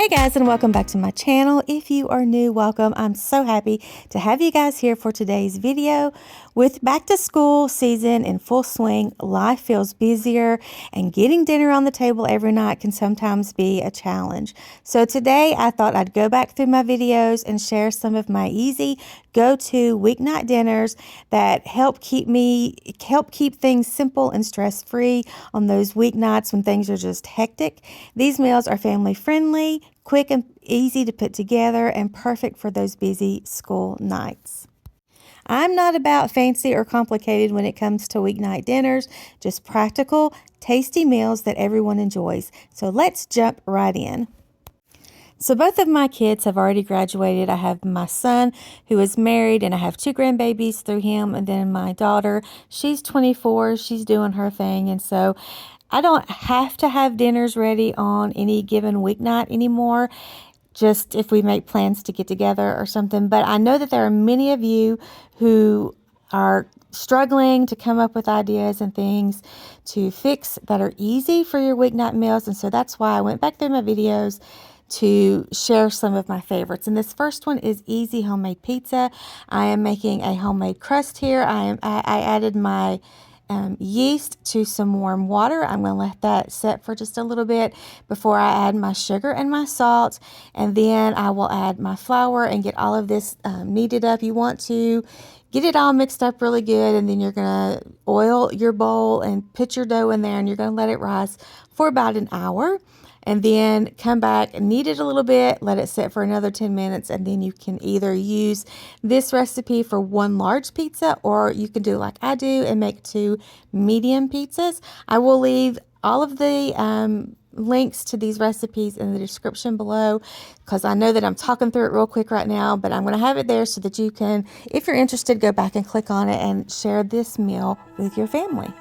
Hey guys, and welcome back to my channel. If you are new, welcome. I'm so happy to have you guys here for today's video. With back to school season in full swing, life feels busier and getting dinner on the table every night can sometimes be a challenge. So today I thought I'd go back through my videos and share some of my easy go-to weeknight dinners that help keep things simple and stress-free on those weeknights when things are just hectic. These meals are family friendly, quick and easy to put together, and perfect for those busy school nights. I'm not about fancy or complicated when it comes to weeknight dinners, just practical, tasty meals that everyone enjoys. So let's jump right in. So both of my kids have already graduated. I have my son who is married, and I have 2 grandbabies through him, and then my daughter, she's 24, she's doing her thing, and so I don't have to have dinners ready on any given weeknight anymore, just if we make plans to get together or something. But I know that there are many of you who are struggling to come up with ideas and things to fix that are easy for your weeknight meals, and so that's why I went back through my videos to share some of my favorites. And this first one is easy homemade pizza. I am making a homemade crust here. I added my yeast to some warm water. I'm going to let that set for just a little bit before I add my sugar and my salt, and then I will add my flour and get all of this kneaded up. You want to get it all mixed up really good, and then you're going to oil your bowl and put your dough in there, and you're going to let it rise for about an hour. And then come back and knead it a little bit, let it sit for another 10 minutes, and then you can either use this recipe for 1 large pizza, or you can do like I do and make 2 medium pizzas. I will leave all of the links to these recipes in the description below, because I know that I'm talking through it real quick right now, but I'm going to have it there so that you can, if you're interested, go back and click on it and share this meal with your family.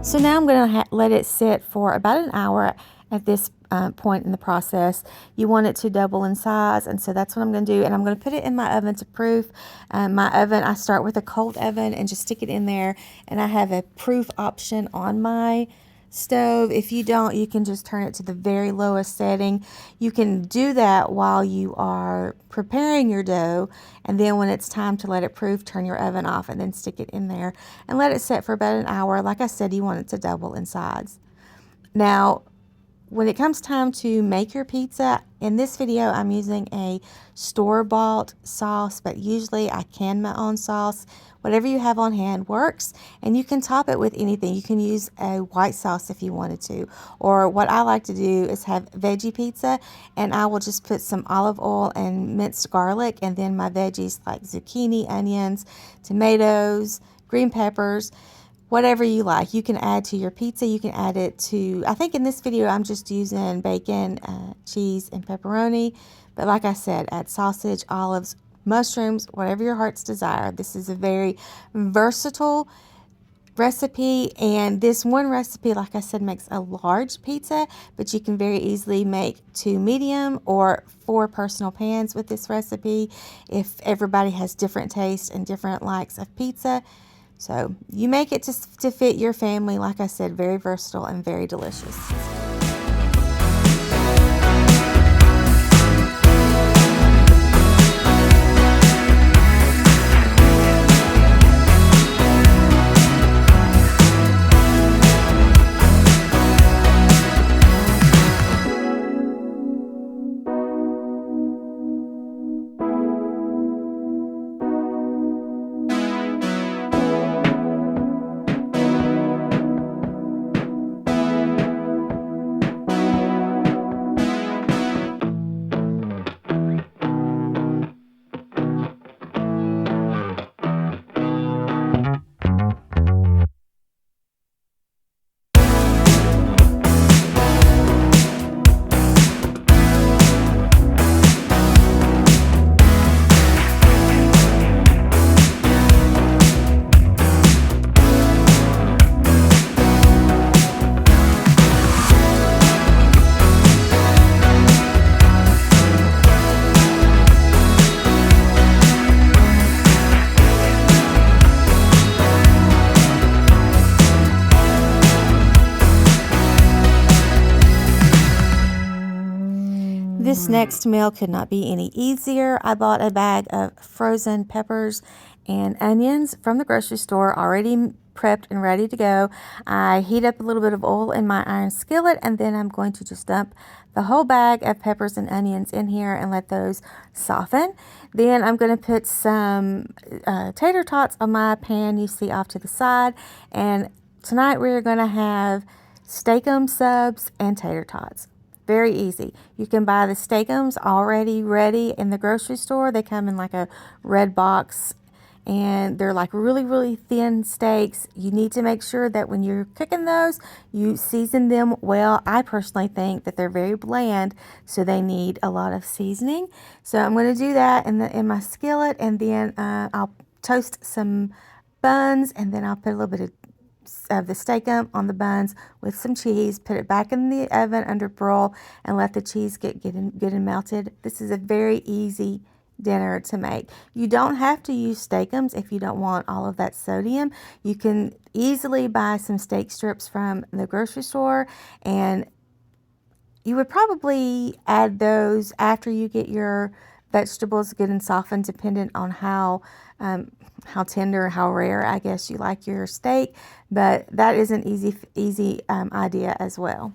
So now I'm going to let it sit for about an hour. At this point in the process, you want it to double in size, and so that's what I'm going to do. And I'm going to put it in my oven to proof. My oven, I start with a cold oven and just stick it in there, and I have a proof option on my stove. If you don't, you can just turn it to the very lowest setting. You can do that while you are preparing your dough, and then when it's time to let it proof, turn your oven off and then stick it in there and let it set for about an hour. Like I said, you want it to double in size. Now, when it comes time to make your pizza, in this video I'm using a store-bought sauce, but usually I can my own sauce. Whatever you have on hand works, and you can top it with anything. You can use a white sauce if you wanted to, or what I like to do is have veggie pizza, and I will just put some olive oil and minced garlic, and then my veggies like zucchini, onions, tomatoes, green peppers, whatever you like, you can add to your pizza. You can add it to, I think in this video I'm just using bacon, cheese, and pepperoni. But like I said, add sausage, olives, mushrooms, whatever your heart's desire. This is a very versatile recipe, and this one recipe, like I said, makes a large pizza, but you can very easily make 2 medium or 4 personal pans with this recipe if everybody has different tastes and different likes of pizza. So you make it to fit your family. Like I said, very versatile and very delicious. next meal could not be any easier. I bought a bag of frozen peppers and onions from the grocery store, already prepped and ready to go. I heat up a little bit of oil in my iron skillet, and then I'm going to just dump the whole bag of peppers and onions in here and let those soften. Then I'm going to put some tater tots on my pan you see off to the side, and tonight we're going to have Steak-ums Subs and tater tots. Very easy. You can buy the Steak-ums already ready in the grocery store. They come in like a red box, and they're like really, really thin steaks. You need to make sure that when you're cooking those, you season them well. I personally think that they're very bland, so they need a lot of seasoning. So I'm going to do that in my skillet, and then I'll toast some buns, and then I'll put a little bit of the steak-um on the buns with some cheese, put it back in the oven under broil, and let the cheese get good and melted. This is a very easy dinner to make. You don't have to use Steak-ums if you don't want all of that sodium. You can easily buy some steak strips from the grocery store, and you would probably add those after you get your vegetables good and softened, dependent on how tender, how rare, I guess, you like your steak. But that is an easy idea as well.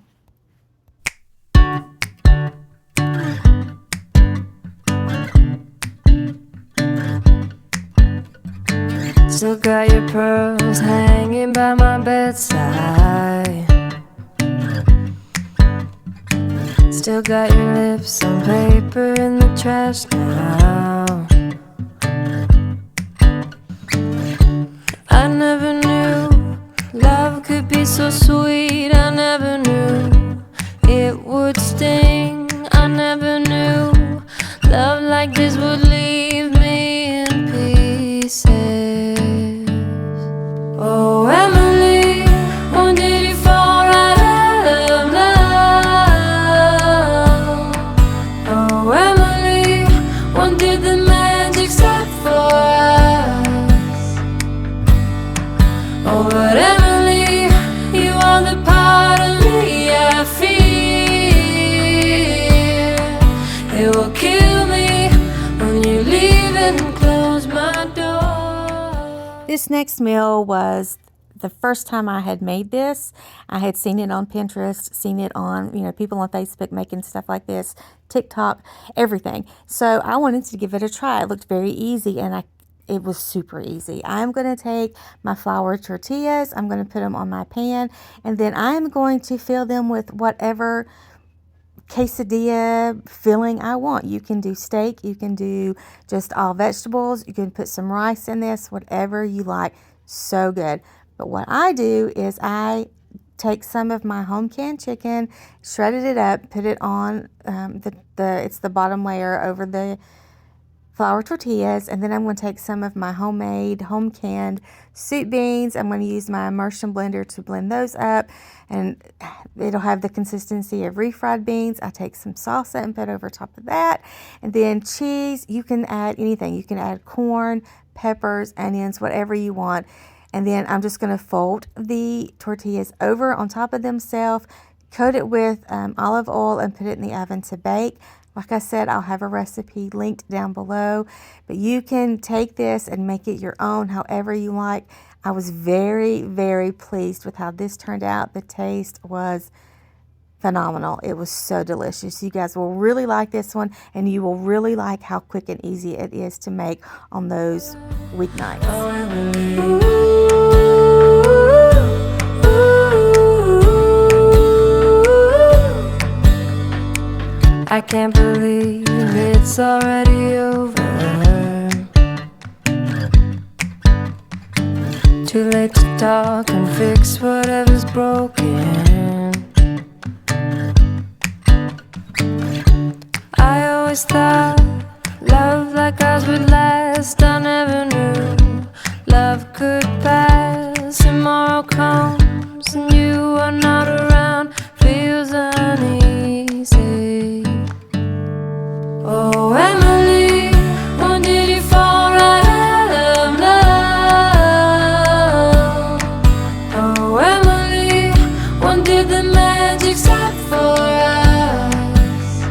Still got your pearls hanging by my bedside. Still got your lips on paper in the trash now. I never knew love could be so sweet. I never knew it would sting. I never knew love like this would leave me in pieces. Oh, Emily, when did you fall right out of love? Oh, Emily, when did the magic stop for us? Oh, but Emily, you are the part of me I fear. It will kill me when you leave and close my door. This next meal was the first time I had made this. I had seen it on Pinterest, seen it on, people on Facebook making stuff like this, TikTok, everything. So I wanted to give it a try. It looked very easy, and it was super easy. I'm going to take my flour tortillas, I'm going to put them on my pan, and then I'm going to fill them with whatever quesadilla filling I want. You can do steak, you can do just all vegetables, you can put some rice in this, whatever you like. So good. But what I do is I take some of my home canned chicken, shredded it up, put it on it's the bottom layer over the flour tortillas, and then I'm going to take some of my homemade home canned soup beans. I'm going to use my immersion blender to blend those up, and it'll have the consistency of refried beans. I take some salsa and put over top of that, and then cheese. You can add anything. You can add corn, peppers, onions, whatever you want. And then I'm just going to fold the tortillas over on top of themselves, coat it with olive oil, and put it in the oven to bake. Like I said, I'll have a recipe linked down below, but you can take this and make it your own however you like. I was very, very pleased with how this turned out. The taste was phenomenal. It was so delicious. You guys will really like this one, and you will really like how quick and easy it is to make on those weeknights. I can't believe it's already over. Too late to talk and fix whatever's broken. I always thought love like ours would last. I never knew love could pass. Tomorrow comes and you are not around. Feels uneasy. Oh, Emily, when did you fall right out of love? Oh, Emily, when did the magic stop for us?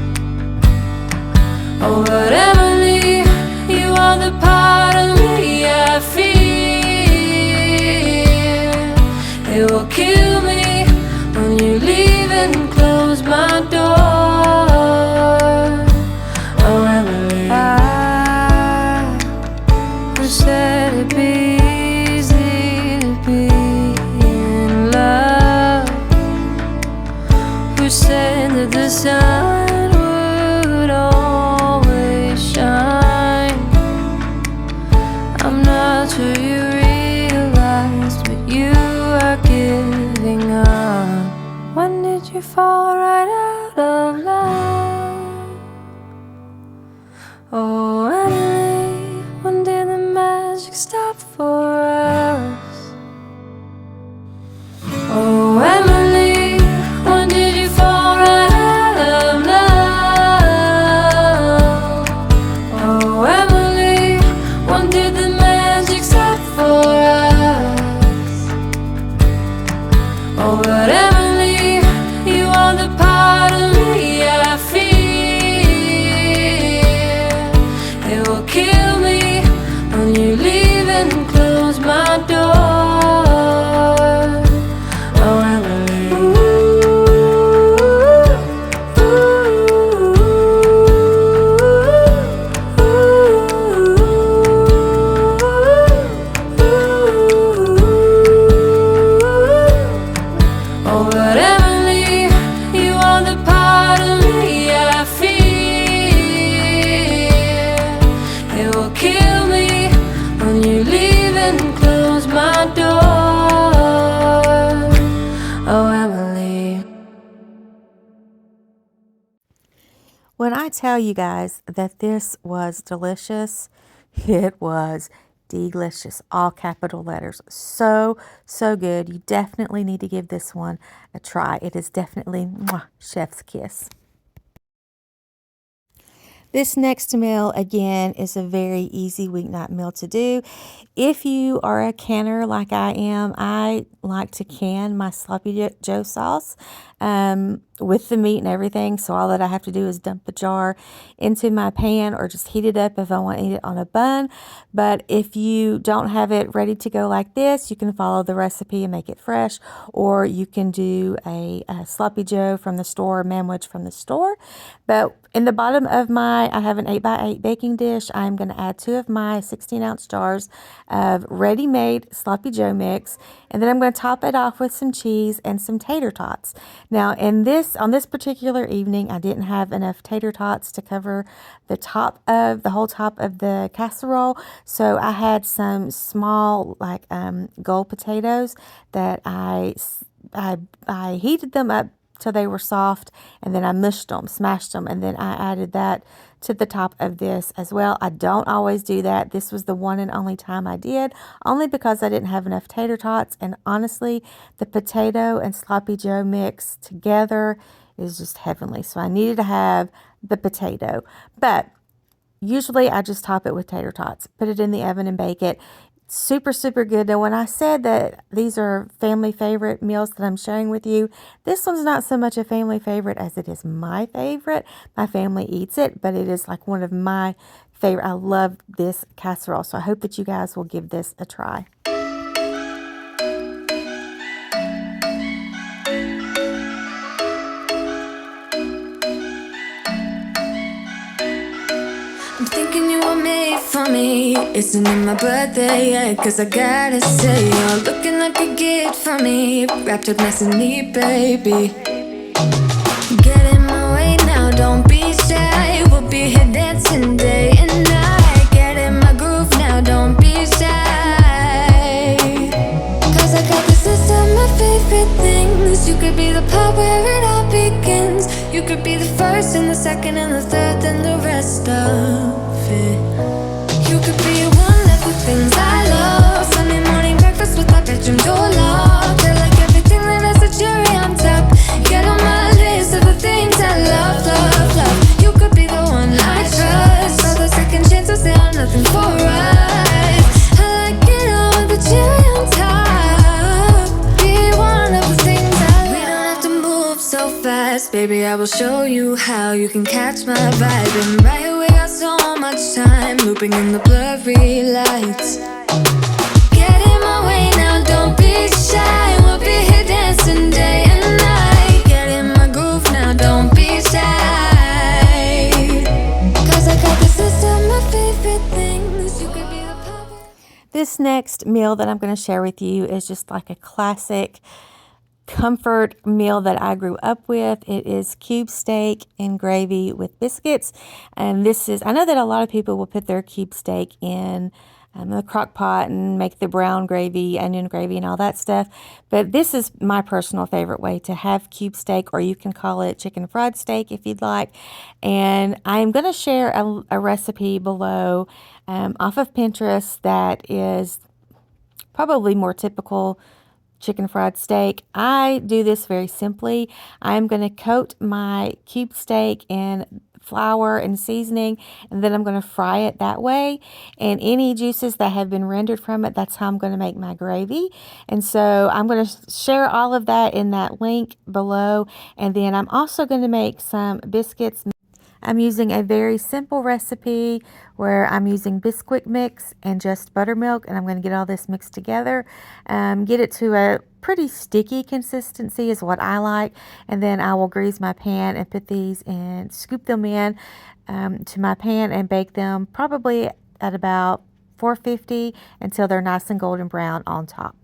said it'd be easy to be in love? Who said that the sun would always shine? I'm not sure you realized, but you are giving up. When did you fall right out of love? Oh, Emily, when did the magic stop for us? Oh, Emily, when did you fall right out of love? Oh, Emily, when did the magic stop for us? Oh, but Emily, you are the part of me I fear. It will kill me when you leave and close my door. Oh, Emily. Oh, but Emily, you are the part of me I fear. It will kill me when you leave and close my door. Oh, Emily. When I tell you guys that this was delicious, it was delicious. All capital letters. So, so good. You definitely need to give this one a try. It is definitely chef's kiss. This next meal, again, is a very easy weeknight meal to do. If you are a canner like I am, I like to can my sloppy joe sauce with the meat and everything. So all that I have to do is dump the jar into my pan or just heat it up if I want to eat it on a bun. But if you don't have it ready to go like this, you can follow the recipe and make it fresh, or you can do a sloppy joe from the store, manwich from the store. But in the bottom of I have an 8x8 baking dish. I'm going to add 2 of my 16-ounce jars of ready-made sloppy joe mix, and then I'm going to top it off with some cheese and some tater tots. Now, on this particular evening, I didn't have enough tater tots to cover the whole top of the casserole, so I had some small gold potatoes that I heated them up till they were soft, and then I smashed them, and then I added that to the top of this as well. I don't always do that. This was the one and only time I did, only because I didn't have enough tater tots, and honestly, the potato and sloppy joe mix together is just heavenly. So I needed to have the potato, but usually I just top it with tater tots, put it in the oven and bake it. Super, super good. Now, when I said that these are family favorite meals that I'm sharing with you, this one's not so much a family favorite as it is my favorite. My family eats it, but it is like one of my favorite. I love this casserole, so I hope that you guys will give this a try. I'm thinking you were made for me. Isn't it my birthday yet? Cause I gotta say, you're looking like a gift for me. Wrapped up nice and neat, baby. Get in my way now, don't be shy. We'll be here dancing day and night. Get in my groove now, don't be shy. Cause I got this list of my favorite things. You could be the part where it all begins. You could be the first and the second and the third and the rest of it. You could be one of the things I love. Sunday morning breakfast with my bedroom door locked. I like everything that has a cherry on top. Get on my list of the things I love, love, love. You could be the one I trust. All the second chances, they are nothing for us. I like it all with the cherry on top. Be one of the things I love. We don't have to move so fast, baby, I will show you how you can catch my vibe. And right here we got so much time, looping in the blurry lights. Get in my way now, don't be shy. We'll be here dancing day and night. Get in my groove now, don't be shy. Cause I got this list of my favorite things. You could be the perfect. This next meal that I'm going to share with you is just like a classic comfort meal that I grew up with. It is cube steak and gravy with biscuits. And this is, I know that a lot of people will put their cube steak in the crock pot and make the brown gravy, onion gravy, and all that stuff. But this is my personal favorite way to have cube steak, or you can call it chicken fried steak if you'd like. And I'm going to share a recipe below off of Pinterest that is probably more typical chicken fried steak. I do this very simply. I'm going to coat my cube steak in flour and seasoning, and then I'm going to fry it that way. And any juices that have been rendered from it, that's how I'm going to make my gravy. And so I'm going to share all of that in that link below. And then I'm also going to make some biscuits. I'm using a very simple recipe where I'm using Biscuit mix and just buttermilk, and I'm going to get all this mixed together, get it to a pretty sticky consistency is what I like, and then I will grease my pan and put these and scoop them in to my pan and bake them probably at about 450 until they're nice and golden brown on top.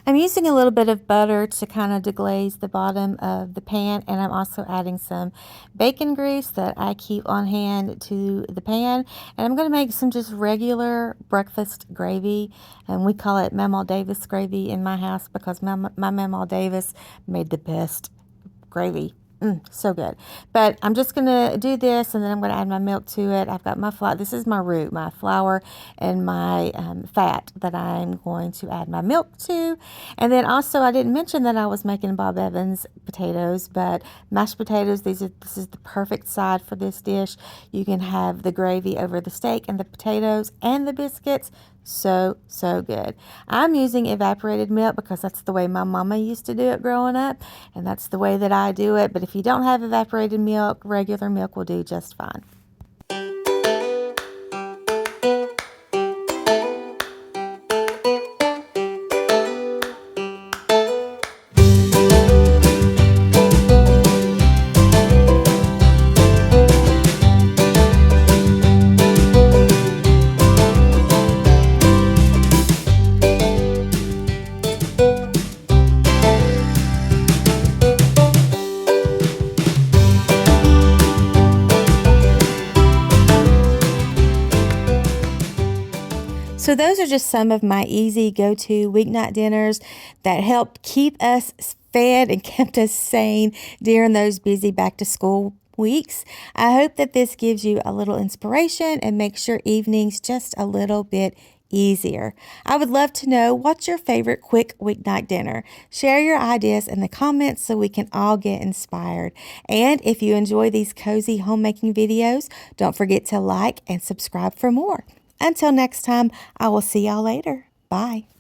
I'm using a little bit of butter to kind of deglaze the bottom of the pan, and I'm also adding some bacon grease that I keep on hand to the pan. And I'm going to make some just regular breakfast gravy, and we call it Mamaw Davis gravy in my house because my Mamaw Davis made the best gravy. So good. But I'm just going to do this, and then I'm going to add my milk to it. I've got my flour. This is my roux, my flour, and my fat that I'm going to add my milk to. And then also, I didn't mention that I was making Bob Evans potatoes, but mashed potatoes, this is the perfect side for this dish. You can have the gravy over the steak and the potatoes and the biscuits. So good. I'm using evaporated milk because that's the way my mama used to do it growing up, and that's the way that I do it. But if you don't have evaporated milk, regular milk will do just fine. So those are just some of my easy go-to weeknight dinners that helped keep us fed and kept us sane during those busy back-to-school weeks. I hope that this gives you a little inspiration and makes your evenings just a little bit easier. I would love to know what's your favorite quick weeknight dinner. Share your ideas in the comments so we can all get inspired. And if you enjoy these cozy homemaking videos, don't forget to like and subscribe for more. Until next time, I will see y'all later. Bye.